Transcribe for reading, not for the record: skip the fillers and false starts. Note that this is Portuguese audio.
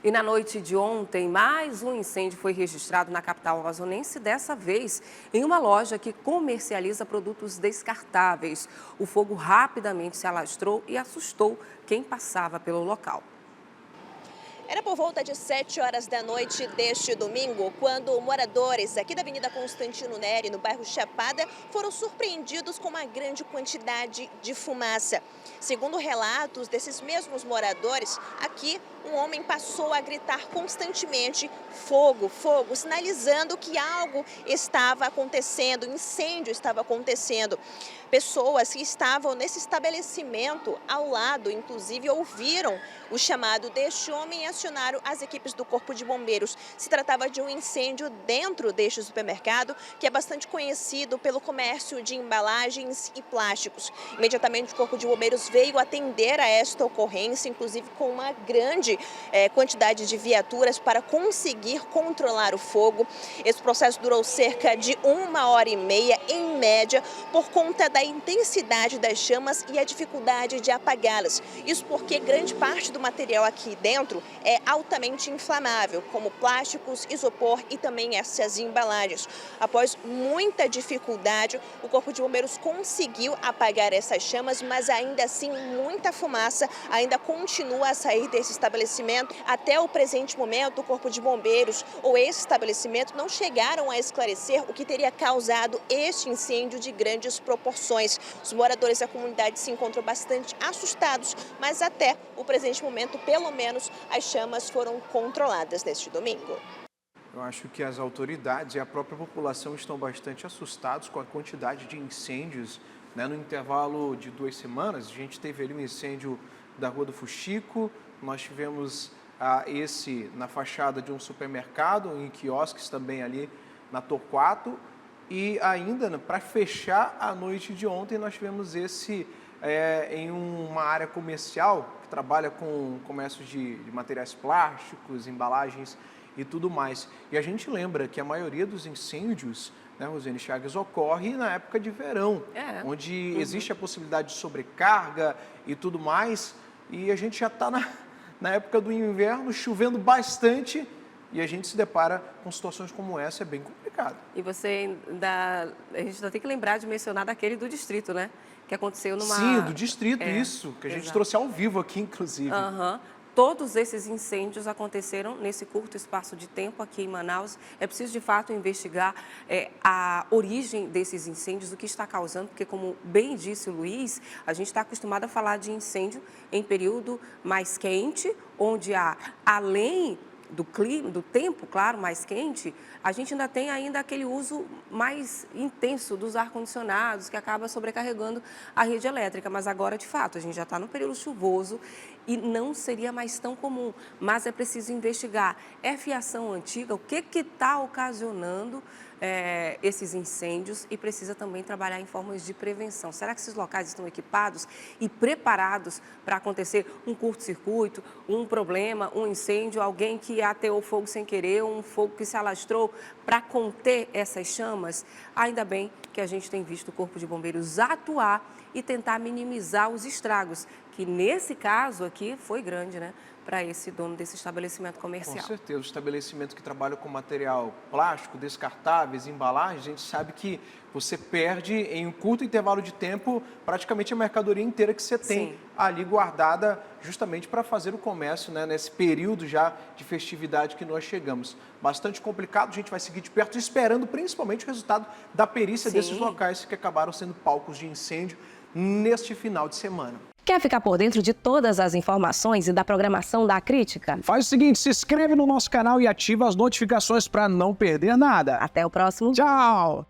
E na noite de ontem, mais um incêndio foi registrado na capital amazonense, dessa vez em uma loja que comercializa produtos descartáveis. O fogo rapidamente se alastrou e assustou quem passava pelo local. Era por volta de 7 horas da noite deste domingo, quando moradores aqui da Avenida Constantino Neri, no bairro Chapada, foram surpreendidos com uma grande quantidade de fumaça. Segundo relatos desses mesmos moradores, aqui um homem passou a gritar constantemente fogo, fogo, sinalizando que algo estava acontecendo, incêndio estava acontecendo. Pessoas que estavam nesse estabelecimento ao lado, inclusive, ouviram o chamado deste homem e acionaram as equipes do Corpo de Bombeiros. Se tratava de um incêndio dentro deste supermercado, que é bastante conhecido pelo comércio de embalagens e plásticos. Imediatamente o Corpo de Bombeiros veio atender a esta ocorrência, inclusive com uma grande quantidade de viaturas para conseguir controlar o fogo. Esse processo durou cerca de 1h30, em média, por conta da intensidade das chamas e a dificuldade de apagá-las. Isso porque grande parte do material aqui dentro é altamente inflamável, como plásticos, isopor e também essas embalagens. Após muita dificuldade, o Corpo de Bombeiros conseguiu apagar essas chamas, mas ainda assim muita fumaça ainda continua a sair desse estabelecimento. Até o presente momento, o Corpo de Bombeiros ou esse estabelecimento não chegaram a esclarecer o que teria causado este incêndio de grandes proporções. Os moradores da comunidade se encontram bastante assustados, mas até o presente momento, pelo menos, as chamas foram controladas neste domingo. Eu acho que as autoridades e a própria população estão bastante assustados com a quantidade de incêndios, né? No intervalo de 2 semanas, a gente teve ali um incêndio da Rua do Fuxico, nós tivemos esse na fachada de um supermercado, em quiosques também ali na Torquato, e ainda, para fechar a noite de ontem, nós tivemos esse em uma área comercial que trabalha com comércio de materiais plásticos, embalagens e tudo mais. E a gente lembra que a maioria dos incêndios, né, Rosane Chagas, ocorre na época de verão, onde existe a possibilidade de sobrecarga e tudo mais, e a gente já está na época do inverno, chovendo bastante, e a gente se depara com situações como essa, é bem complicado. E a gente ainda tem que lembrar de mencionar daquele do distrito, né? Que aconteceu numa... Sim, do distrito, isso, que a gente trouxe ao vivo aqui, inclusive. Todos esses incêndios aconteceram nesse curto espaço de tempo aqui em Manaus. É preciso, de fato, investigar a origem desses incêndios, o que está causando, porque, como bem disse o Luiz, a gente está acostumado a falar de incêndio em período mais quente, onde há, além do clima, do tempo, claro, mais quente, a gente ainda tem aquele uso mais intenso dos ar-condicionados, que acaba sobrecarregando a rede elétrica. Mas agora, de fato, a gente já está no período chuvoso e não seria mais tão comum. Mas é preciso investigar. É fiação antiga? O que está ocasionando esses incêndios? E precisa também trabalhar em formas de prevenção. Será que esses locais estão equipados e preparados para acontecer um curto-circuito, um problema, um incêndio, alguém que ateou fogo sem querer, um fogo que se alastrou, para conter essas chamas? Ainda bem que a gente tem visto o Corpo de Bombeiros atuar e tentar minimizar os estragos, que nesse caso aqui foi grande, né, para esse dono desse estabelecimento comercial. Com certeza, o estabelecimento que trabalha com material plástico, descartáveis, embalagens, a gente sabe que você perde em um curto intervalo de tempo praticamente a mercadoria inteira que você tem ali guardada justamente para fazer o comércio, né, nesse período já de festividade que nós chegamos. Bastante complicado, a gente vai seguir de perto esperando principalmente o resultado da perícia desses locais que acabaram sendo palcos de incêndio neste final de semana. Quer ficar por dentro de todas as informações e da programação da Crítica? Faz o seguinte, se inscreve no nosso canal e ativa as notificações para não perder nada. Até o próximo. Tchau!